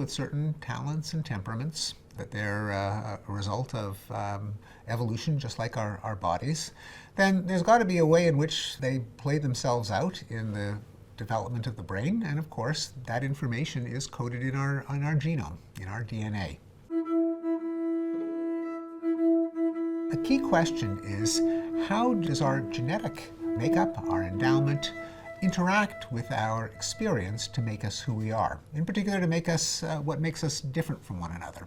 with certain talents and temperaments, that they're a result of evolution, just like our bodies, then there's got to be a way in which they play themselves out in the development of the brain. And of course, that information is coded in our genome, in our DNA. A key question is, how does our genetic makeup, our endowment, interact with our experience to make us who we are? In particular, to make us what makes us different from one another.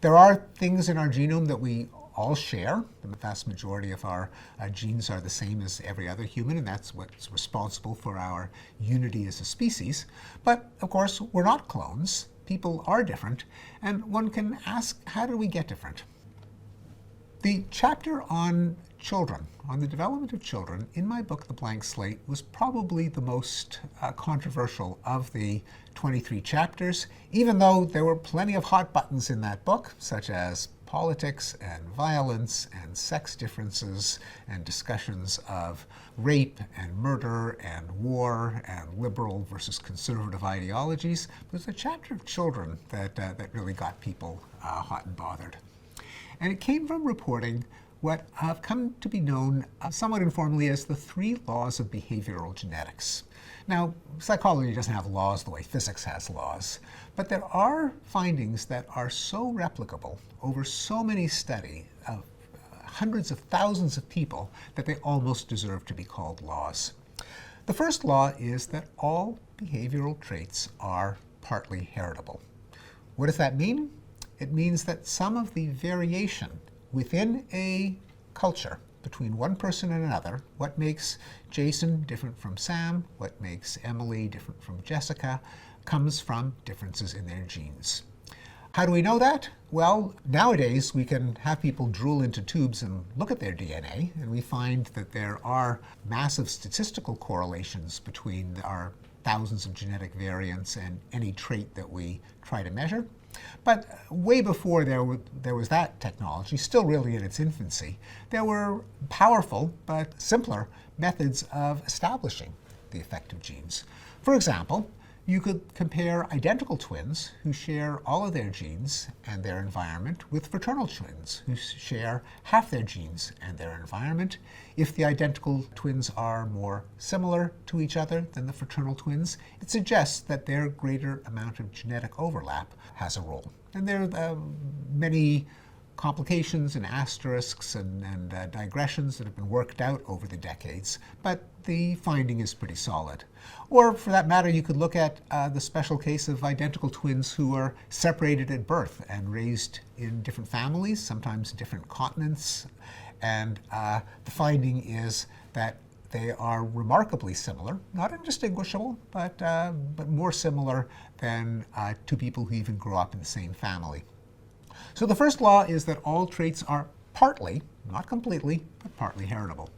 There are things in our genome that we all share. The vast majority of our genes are the same as every other human, and that's what's responsible for our unity as a species. But of course, we're not clones. People are different, and one can ask, how do we get different? The chapter on children, on the development of children, in my book, The Blank Slate, was probably the most controversial of the 23 chapters, even though there were plenty of hot buttons in that book, such as politics and violence and sex differences and discussions of rape and murder and war and liberal versus conservative ideologies. There's a chapter of children that really got people hot and bothered. And it came from reporting what have come to be known somewhat informally as the 3 laws of behavioral genetics. Now, psychology doesn't have laws the way physics has laws, but there are findings that are so replicable over so many studies of hundreds of thousands of people that they almost deserve to be called laws. The first law is that all behavioral traits are partly heritable. What does that mean? It means that some of the variation within a culture between one person and another, what makes Jason different from Sam, what makes Emily different from Jessica, comes from differences in their genes. How do we know that? Well, nowadays we can have people drool into tubes and look at their DNA, and we find that there are massive statistical correlations between our thousands of genetic variants and any trait that we try to measure. But way before there was that technology, still really in its infancy, there were powerful but simpler methods of establishing the effect of genes. For example, you could compare identical twins who share all of their genes and their environment with fraternal twins who share half their genes and their environment. If the identical twins are more similar to each other than the fraternal twins, it suggests that their greater amount of genetic overlap has a role. And there are many complications and asterisks and digressions that have been worked out over the decades, but the finding is pretty solid. Or for that matter, you could look at the special case of identical twins who are separated at birth and raised in different families, sometimes different continents, and the finding is that they are remarkably similar, not indistinguishable, but more similar than two people who even grew up in the same family. So the first law is that all traits are partly, not completely, but partly heritable.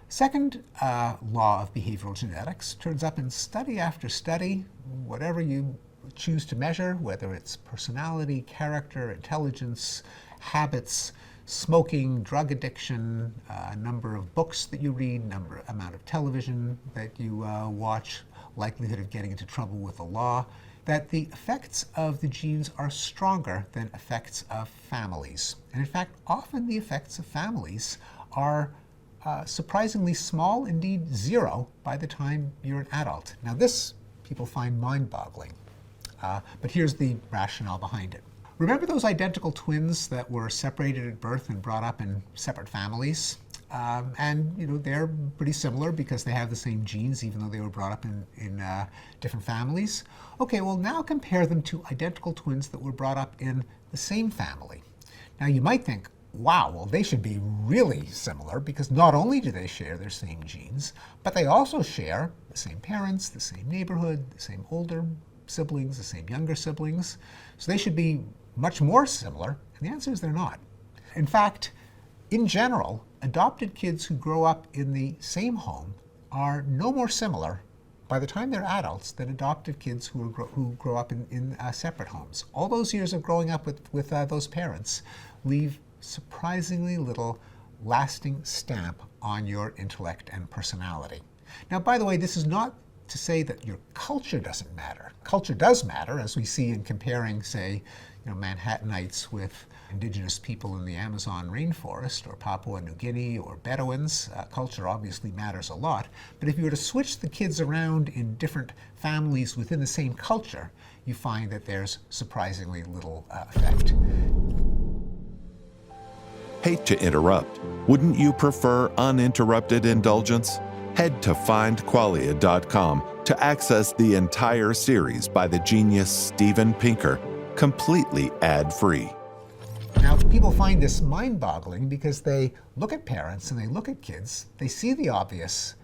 Second law of behavioral genetics turns up in study after study. Whatever you choose to measure, whether it's personality, character, intelligence, habits, smoking, drug addiction, number of books that you read, amount of television that you watch, likelihood of getting into trouble with the law, that the effects of the genes are stronger than effects of families. And in fact, often the effects of families are surprisingly small, indeed zero, by the time you're an adult. Now this people find mind-boggling, but here's the rationale behind it. Remember those identical twins that were separated at birth and brought up in separate families? And they're pretty similar because they have the same genes, even though they were brought up in different families. Okay, well now compare them to identical twins that were brought up in the same family. Now you might think, wow, well they should be really similar because not only do they share their same genes, but they also share the same parents, the same neighborhood, the same older siblings, the same younger siblings. So they should be much more similar, and the answer is they're not. In fact, in general, adopted kids who grow up in the same home are no more similar by the time they're adults than adopted kids who grow up in separate homes. All those years of growing up with those parents leave surprisingly little lasting stamp on your intellect and personality. Now, by the way, this is not to say that your culture doesn't matter. Culture does matter, as we see in comparing, say, Manhattanites with indigenous people in the Amazon rainforest, or Papua New Guinea, or Bedouins. Culture obviously matters a lot. But if you were to switch the kids around in different families within the same culture, you find that there's surprisingly little effect. Hate to interrupt. Wouldn't you prefer uninterrupted indulgence? Head to findqualia.com to access the entire series by the genius Steven Pinker, completely ad-free. Now, people find this mind-boggling because they look at parents and they look at kids. They see the obvious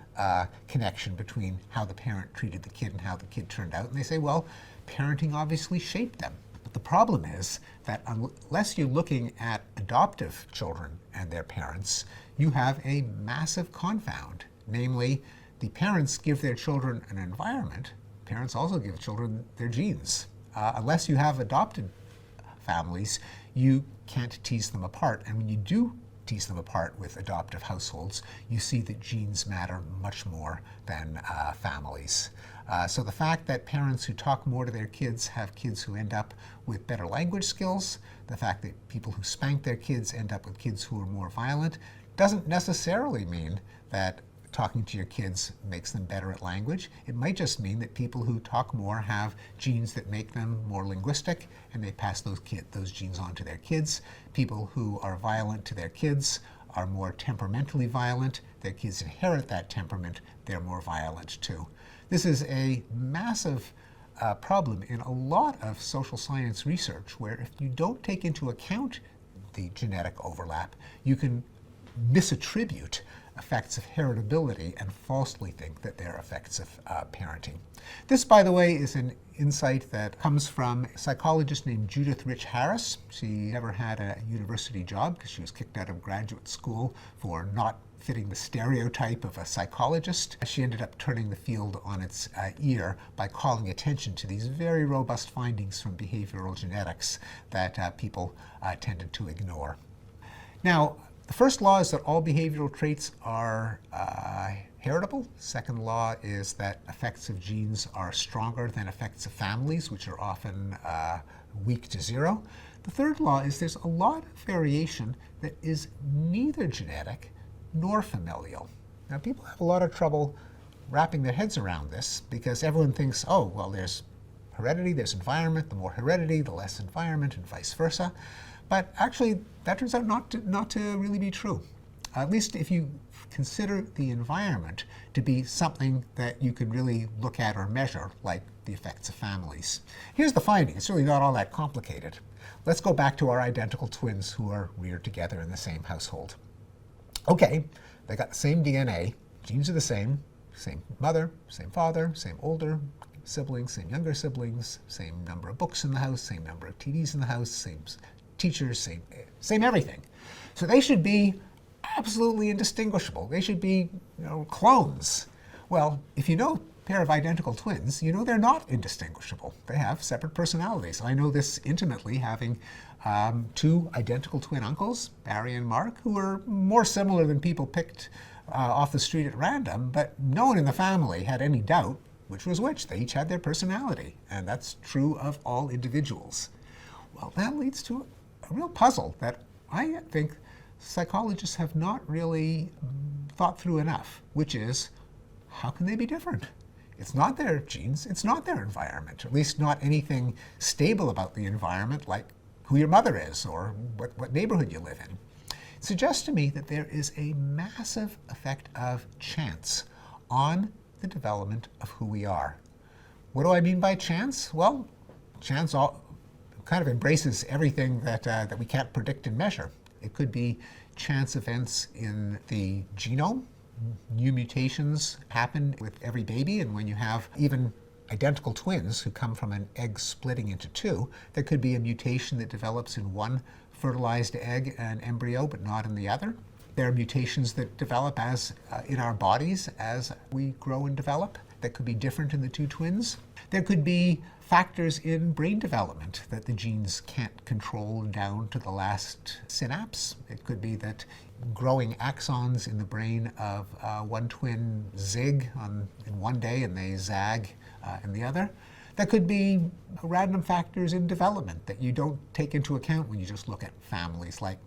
connection between how the parent treated the kid and how the kid turned out, and they say, well, parenting obviously shaped them. But the problem is that unless you're looking at adoptive children and their parents, you have a massive confound. Namely, the parents give their children an environment. Parents also give children their genes. Unless you have adopted families, you can't tease them apart. And when you do tease them apart with adoptive households, you see that genes matter much more than families. So the fact that parents who talk more to their kids have kids who end up with better language skills, the fact that people who spank their kids end up with kids who are more violent, doesn't necessarily mean that talking to your kids makes them better at language. It might just mean that people who talk more have genes that make them more linguistic, and they pass those genes on to their kids. People who are violent to their kids are more temperamentally violent. Their kids inherit that temperament. They're more violent too. This is a massive problem in a lot of social science research, where if you don't take into account the genetic overlap, you can misattribute effects of heritability and falsely think that they're effects of parenting. This, by the way, is an insight that comes from a psychologist named Judith Rich Harris. She never had a university job because she was kicked out of graduate school for not fitting the stereotype of a psychologist. She ended up turning the field on its ear by calling attention to these very robust findings from behavioral genetics that people tended to ignore. Now, the first law is that all behavioral traits are heritable. Second law is that effects of genes are stronger than effects of families, which are often weak to zero. The third law is there's a lot of variation that is neither genetic nor familial. Now, people have a lot of trouble wrapping their heads around this because everyone thinks, oh, well, there's heredity, there's environment. The more heredity, the less environment, and vice versa. But actually, that turns out not to really be true. At least if you consider the environment to be something that you can really look at or measure, like the effects of families. Here's the finding. It's really not all that complicated. Let's go back to our identical twins who are reared together in the same household. Okay, they got the same DNA, genes are the same mother, same father, same older siblings, same younger siblings, same number of books in the house, same number of TVs in the house, same teachers, same everything. So they should be absolutely indistinguishable. They should be, clones. Well, if you know a pair of identical twins, you know they're not indistinguishable. They have separate personalities. I know this intimately, having two identical twin uncles, Barry and Mark, who are more similar than people picked off the street at random, but no one in the family had any doubt which was which. They each had their personality, and that's true of all individuals. Well, that leads to a real puzzle that I think psychologists have not really thought through enough, which is, how can they be different? It's not their genes, it's not their environment, or at least not anything stable about the environment, like who your mother is or what neighborhood you live in. It suggests to me that there is a massive effect of chance on the development of who we are. What do I mean by chance? Well, chance kind of embraces everything that we can't predict and measure. It could be chance events in the genome. New mutations happen with every baby, and when you have even identical twins who come from an egg splitting into two, there could be a mutation that develops in one fertilized egg and embryo, but not in the other. There are mutations that develop in our bodies as we grow and develop that could be different in the two twins. There could be factors in brain development that the genes can't control down to the last synapse. It could be that growing axons in the brain of one twin zig in one day and they zag in the other. That could be random factors in development that you don't take into account when you just look at families, like,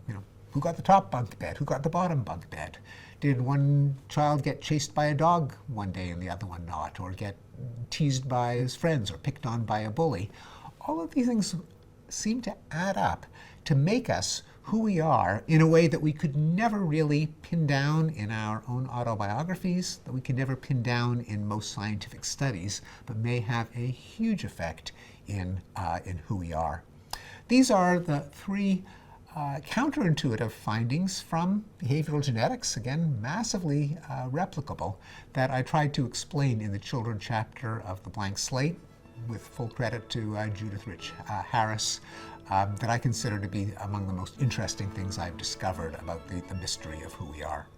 who got the top bunk bed, who got the bottom bunk bed? Did one child get chased by a dog one day and the other one not, or get teased by his friends or picked on by a bully? All of these things seem to add up to make us who we are in a way that we could never really pin down in our own autobiographies, that we could never pin down in most scientific studies, but may have a huge effect in who we are. These are the three counterintuitive findings from behavioral genetics, again, massively replicable, that I tried to explain in the children chapter of The Blank Slate, with full credit to Judith Rich Harris, that I consider to be among the most interesting things I've discovered about the mystery of who we are.